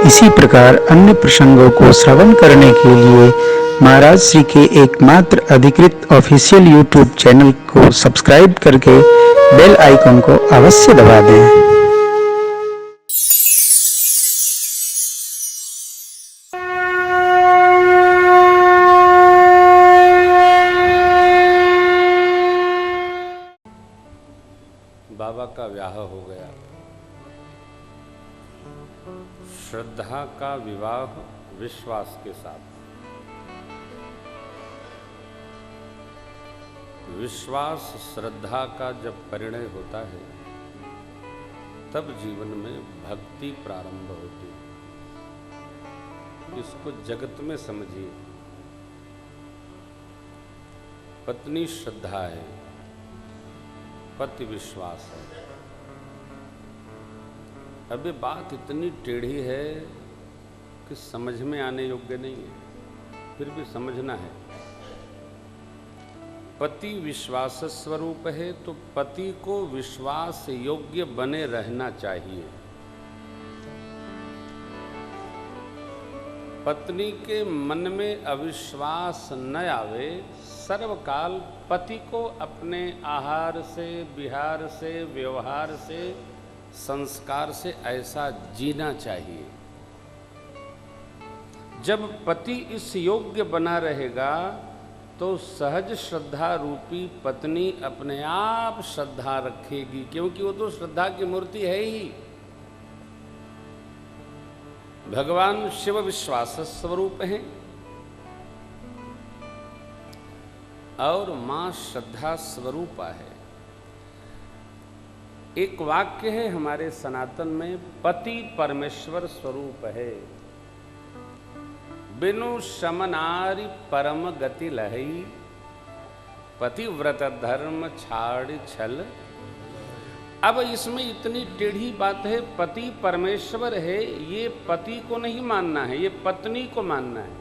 इसी प्रकार अन्य प्रसंगों को श्रवण करने के लिए महाराज श्री के एकमात्र अधिकृत ऑफिशियल यूट्यूब चैनल को सब्सक्राइब करके बेल आइकन को अवश्य दबा दें। बाबा का ब्याह हो गया। श्रद्धा का विवाह विश्वास के साथ। विश्वास श्रद्धा का जब परिणय होता है तब जीवन में भक्ति प्रारंभ होती है। इसको जगत में समझिए। पत्नी श्रद्धा है, पति विश्वास है। अब ये बात इतनी टेढ़ी है कि समझ में आने योग्य नहीं है, फिर भी समझना है। पति विश्वास स्वरूप है तो पति को विश्वास योग्य बने रहना चाहिए। पत्नी के मन में अविश्वास न आवे, सर्वकाल पति को अपने आहार से, विहार से, व्यवहार से, संस्कार से ऐसा जीना चाहिए। जब पति इस योग्य बना रहेगा तो सहज श्रद्धा रूपी पत्नी अपने आप श्रद्धा रखेगी, क्योंकि वो तो श्रद्धा की मूर्ति है ही। भगवान शिव विश्वास स्वरूप हैं और मां श्रद्धा स्वरूपा है। एक वाक्य है हमारे सनातन में, पति परमेश्वर स्वरूप है, बिनु शमनारि परम गति लहई, पतिव्रत धर्म छाड़ छल। अब इसमें इतनी टेढ़ी बात है, पति परमेश्वर है, ये पति को नहीं मानना है, ये पत्नी को मानना है।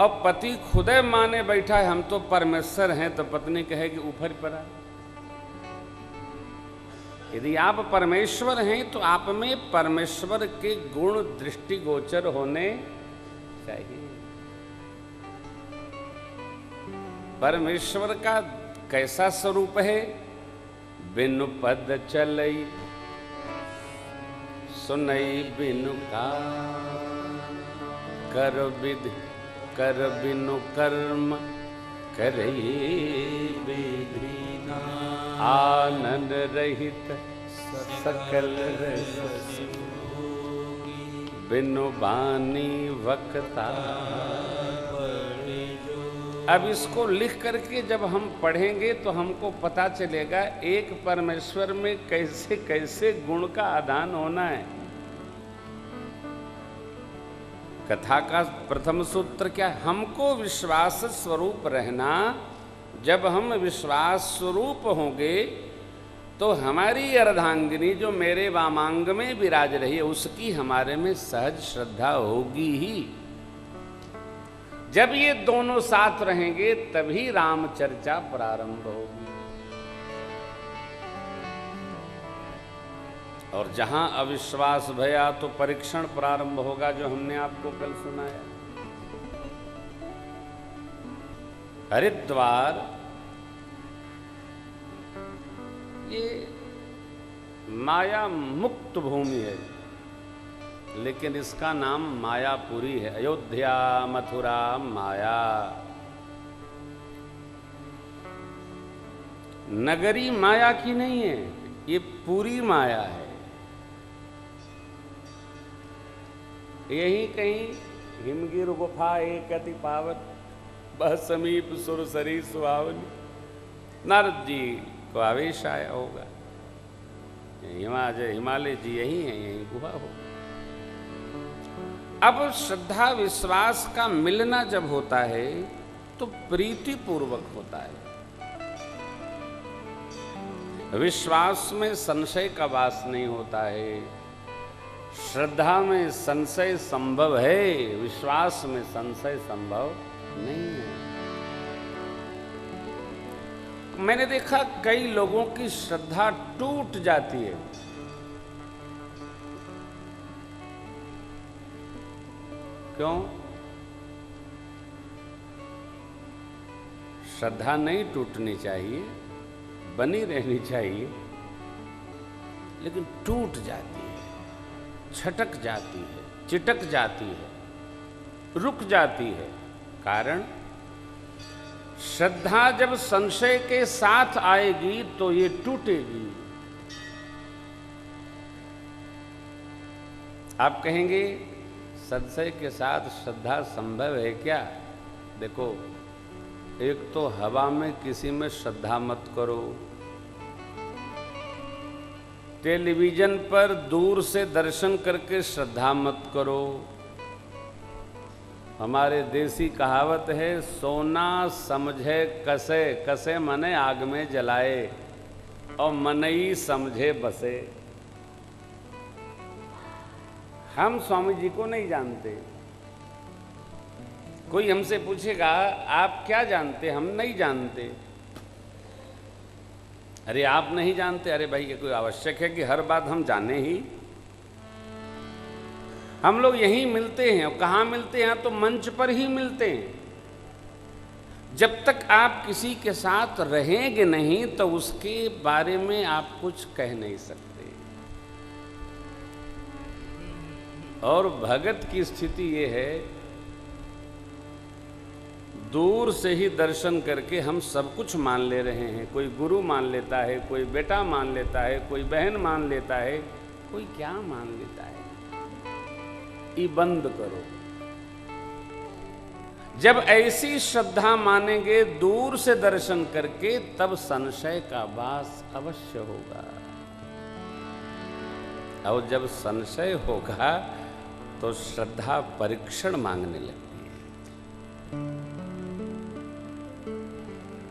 अब पति खुदे माने बैठा है हम तो परमेश्वर हैं, तो पत्नी कहेगी ऊपर पड़ा। यदि आप परमेश्वर हैं तो आप में परमेश्वर के गुण दृष्टिगोचर होने चाहिए। परमेश्वर का कैसा स्वरूप है? बिनु पद चलई सुनई बिनु का, कर विधि कर बिनु कर्म करई विधि, आनंद रहित सकल रस बिनु बानी वक्ता। अब इसको लिख करके जब हम पढ़ेंगे तो हमको पता चलेगा एक परमेश्वर में कैसे कैसे गुण का आदान होना है। कथा का प्रथम सूत्र क्या है? हमको विश्वास स्वरूप रहना। जब हम विश्वास स्वरूप होंगे तो हमारी अर्धांगिनी जो मेरे वामांग में विराज रही है उसकी हमारे में सहज श्रद्धा होगी ही। जब ये दोनों साथ रहेंगे तभी राम चर्चा प्रारंभ होगी। और जहां अविश्वास भया तो परीक्षण प्रारंभ होगा, जो हमने आपको कल सुनाया। हरिद्वार ये माया मुक्त भूमि है, लेकिन इसका नाम मायापुरी है। अयोध्या मथुरा माया नगरी माया की नहीं है, ये पूरी माया है। यही कहीं हिमगिर गुफा एक अति पावन, बह समीप सुर सरी सुहावनी, नारद जी को आवेश आया होगा। हिमालय जी यही है, यही गुफा होगा। अब श्रद्धा विश्वास का मिलना जब होता है तो प्रीति पूर्वक होता है। विश्वास में संशय का वास नहीं होता है, श्रद्धा में संशय संभव है, विश्वास में संशय संभव नहीं है। मैंने देखा कई लोगों की श्रद्धा टूट जाती है क्यों? श्रद्धा नहीं टूटनी चाहिए, बनी रहनी चाहिए, लेकिन टूट जाती है, छटक जाती है, चिटक जाती है, रुक जाती है। कारण श्रद्धा जब संशय के साथ आएगी तो ये टूटेगी। आप कहेंगे संशय के साथ श्रद्धा संभव है क्या? देखो, एक तो हवा में किसी में श्रद्धा मत करो, टेलीविजन पर दूर से दर्शन करके श्रद्धा मत करो। हमारे देसी कहावत है, सोना समझे कसे, कसे मने आग में जलाए और मनई समझे बसे। हम स्वामी जी को नहीं जानते। कोई हमसे पूछेगा आप क्या जानते? हम नहीं जानते। अरे आप नहीं जानते? अरे भाई, ये कोई आवश्यक है कि हर बात हम जाने ही? हम लोग यहीं मिलते हैं। और कहाँ मिलते हैं? तो मंच पर ही मिलते हैं। जब तक आप किसी के साथ रहेंगे नहीं तो उसके बारे में आप कुछ कह नहीं सकते। और भगत की स्थिति ये है, दूर से ही दर्शन करके हम सब कुछ मान ले रहे हैं। कोई गुरु मान लेता है, कोई बेटा मान लेता है, कोई बहन मान लेता है, कोई क्या मान लेता है। ये बंद करो। जब ऐसी श्रद्धा मानेंगे दूर से दर्शन करके, तब संशय का वास अवश्य होगा। और जब संशय होगा तो श्रद्धा परीक्षण मांगने लगती है।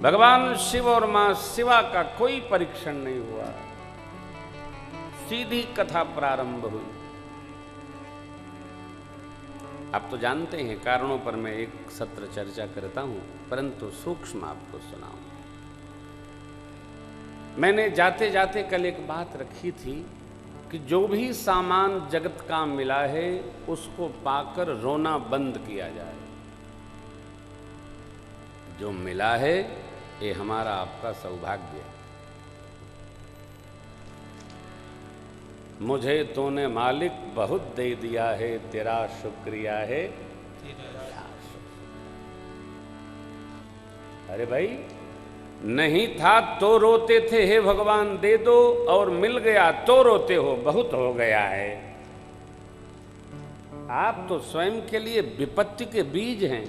भगवान शिव और मां शिवा का कोई परीक्षण नहीं हुआ, सीधी कथा प्रारंभ हुई। आप तो जानते हैं, कारणों पर मैं एक सत्र चर्चा करता हूं, परंतु सूक्ष्म आपको सुनाऊं। मैंने जाते जाते कल एक बात रखी थी कि जो भी सामान जगत का मिला है उसको पाकर रोना बंद किया जाए। जो मिला है ये हमारा आपका सौभाग्य है। मुझे तूने मालिक बहुत दे दिया है, तेरा शुक्रिया है। अरे भाई, नहीं था तो रोते थे हे भगवान दे दो, और मिल गया तो रोते हो बहुत हो गया है। आप तो स्वयं के लिए विपत्ति के बीज हैं।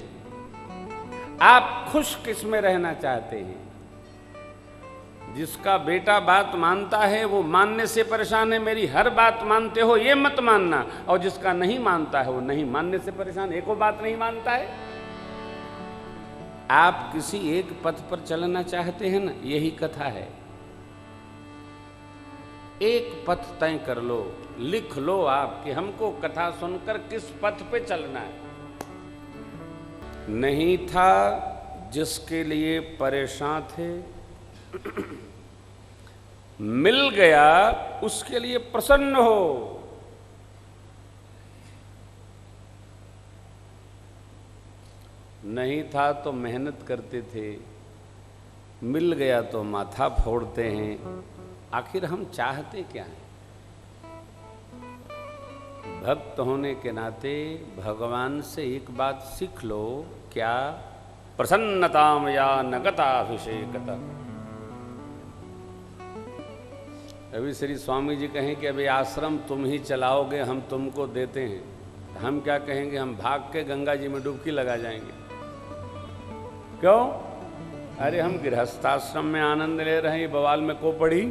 आप खुश किस में रहना चाहते हैं? जिसका बेटा बात मानता है वो मानने से परेशान है, मेरी हर बात मानते हो ये मत मानना। और जिसका नहीं मानता है वो नहीं मानने से परेशान, एको बात नहीं मानता है। आप किसी एक पथ पर चलना चाहते हैं ना, यही कथा है। एक पथ तय कर लो, लिख लो आप कि हमको कथा सुनकर किस पथ पे चलना है। नहीं था जिसके लिए परेशान थे, मिल गया उसके लिए प्रसन्न हो। नहीं था तो मेहनत करते थे, मिल गया तो माथा फोड़ते हैं। आखिर हम चाहते क्या हैं? भक्त होने के नाते भगवान से एक बात सीख लो, क्या? प्रसन्नताम या नगताभिषेकता। अभी श्री स्वामी जी कहें कि अभी आश्रम तुम ही चलाओगे, हम तुमको देते हैं। हम क्या कहेंगे? हम भाग के गंगा जी में डुबकी लगा जाएंगे। क्यों? अरे हम गृहस्थाश्रम में आनंद ले रहे हैं, ये बवाल में को पड़ी।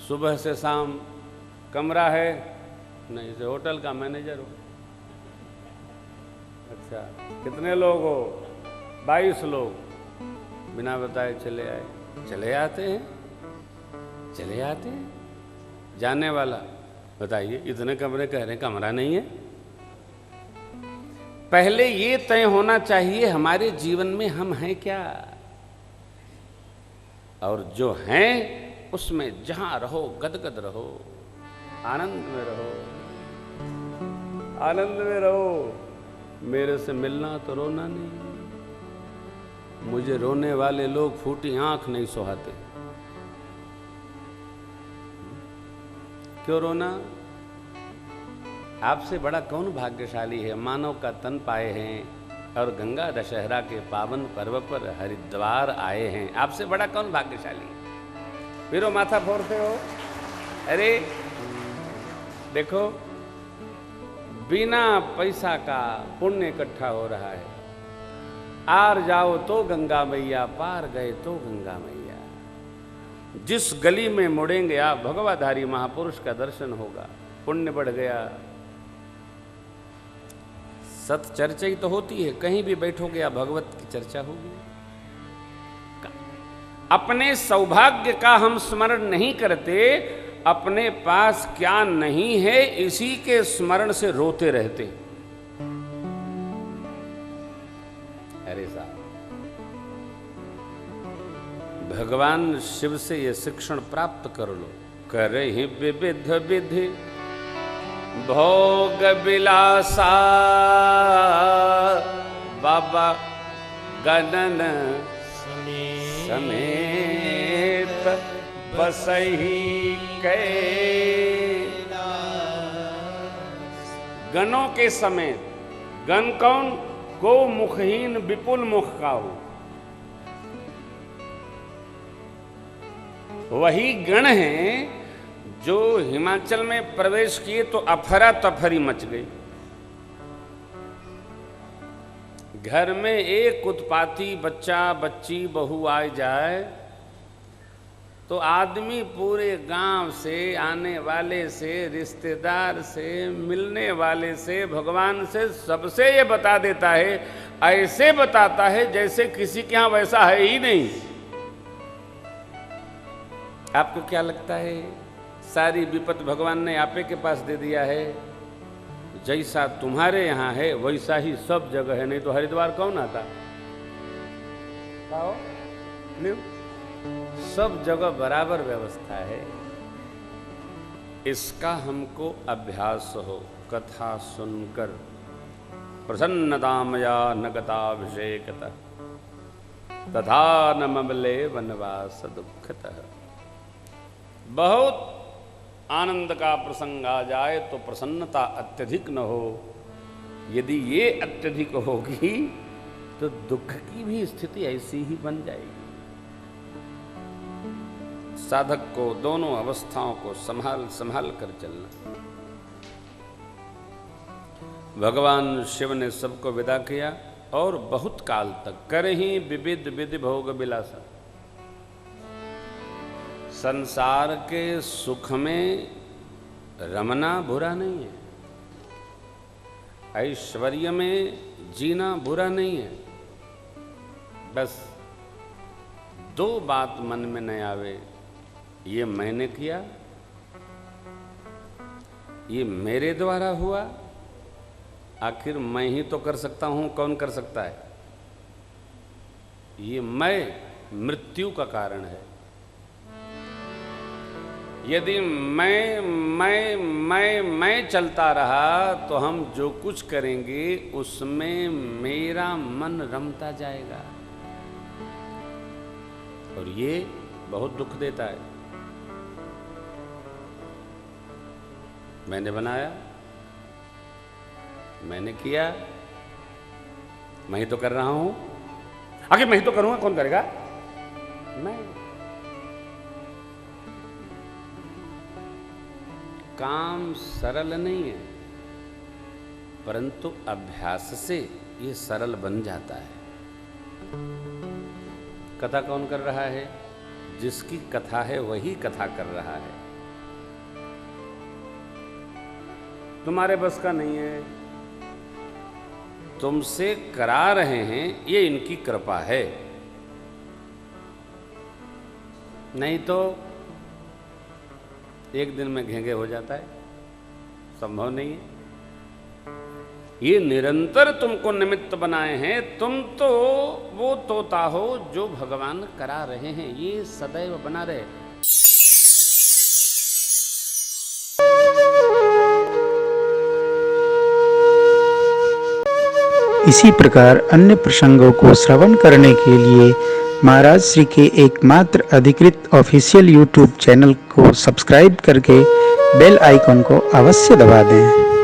सुबह से शाम कमरा है नहीं, से होटल का मैनेजर हो। अच्छा, कितने लोग हो? 22 लोग। बिना बताए चले आए। चले आते हैं, चले आते हैं। जाने वाला बताइए, इतने कमरे कह रहे हैं, कमरा नहीं है। पहले ये तय होना चाहिए हमारे जीवन में हम हैं क्या, और जो हैं उसमें जहां रहो गदगद रहो, आनंद में रहो। आनंद में रहो, मेरे से मिलना तो रोना नहीं। मुझे रोने वाले लोग फूटी आंख नहीं सुहाते। क्यों रोना? आपसे बड़ा कौन भाग्यशाली है, मानव का तन पाए हैं और गंगा दशहरा के पावन पर्व पर हरिद्वार आए हैं। आपसे बड़ा कौन भाग्यशाली है? फिर वो माथा फोड़ते हो। अरे देखो, बिना पैसा का पुण्य इकट्ठा हो रहा है। आर जाओ तो गंगा मैया, पार गए तो गंगा मैया। जिस गली में मुड़ेंगे आप, भगवाधारी महापुरुष का दर्शन होगा, पुण्य बढ़ गया। सत चर्चा ही तो होती है, कहीं भी बैठोगे आप भगवत की चर्चा होगी। अपने सौभाग्य का हम स्मरण नहीं करते, अपने पास क्या नहीं है इसी के स्मरण से रोते रहते। अरे साहब, भगवान शिव से ये शिक्षण प्राप्त कर लो। करहि विविध विधि भोग विलासा, बाबा गणन समेत बसही कैलास। गणों के समेत, गण कौन? गो मुखहीन विपुल मुख का हो, वही गण हैं जो हिमाचल में प्रवेश किए तो अफरा तफरी मच गई। घर में एक उत्पाती बच्चा बच्ची बहू आ जाए तो आदमी पूरे गांव से, आने वाले से, रिश्तेदार से, मिलने वाले से, भगवान से, सबसे ये बता देता है। ऐसे बताता है जैसे किसी के यहां वैसा है ही नहीं। आपको क्या लगता है? सारी विपत भगवान ने आपे के पास दे दिया है। जैसा तुम्हारे यहां है वैसा ही सब जगह है, नहीं तो हरिद्वार कौन आता? नहीं, सब जगह बराबर व्यवस्था है। इसका हमको अभ्यास हो। कथा सुनकर प्रसन्नतामया नगताभिषेकतः तथा न ममले वनवास दुःखतः। बहुत आनंद का प्रसंग आ जाए तो प्रसन्नता अत्यधिक न हो। यदि ये अत्यधिक होगी तो दुख की भी स्थिति ऐसी ही बन जाएगी। साधक को दोनों अवस्थाओं को संभाल संभाल कर चलना। भगवान शिव ने सबको विदा किया और बहुत काल तक करहि विविध विधि भोग विलासा। संसार के सुख में रमना बुरा नहीं है, ऐश्वर्य में जीना बुरा नहीं है। बस दो बात मन में न आवे, ये मैंने किया, ये मेरे द्वारा हुआ, आखिर मैं ही तो कर सकता हूं, कौन कर सकता है? ये मैं मृत्यु का कारण है। यदि मैं चलता रहा तो हम जो कुछ करेंगे उसमें मेरा मन रमता जाएगा और ये बहुत दुख देता है। मैंने बनाया, मैंने किया, मैं ही तो कर रहा हूं, आखिर मैं ही तो करूंगा, कौन करेगा? मैं। काम सरल नहीं है, परंतु अभ्यास से ये सरल बन जाता है। कथा कौन कर रहा है? जिसकी कथा है वही कथा कर रहा है। तुम्हारे बस का नहीं है, तुमसे करा रहे हैं, ये इनकी कृपा है। नहीं तो एक दिन में घेंगे हो जाता है, संभव नहीं है। ये निरंतर तुमको निमित्त बनाए हैं। तुम तो वो तोता हो जो भगवान करा रहे हैं, ये सदैव बना रहे। इसी प्रकार अन्य प्रसंगों को श्रवण करने के लिए महाराज श्री के एकमात्र अधिकृत ऑफिशियल यूट्यूब चैनल को सब्सक्राइब करके बेल आइकन को अवश्य दबा दें।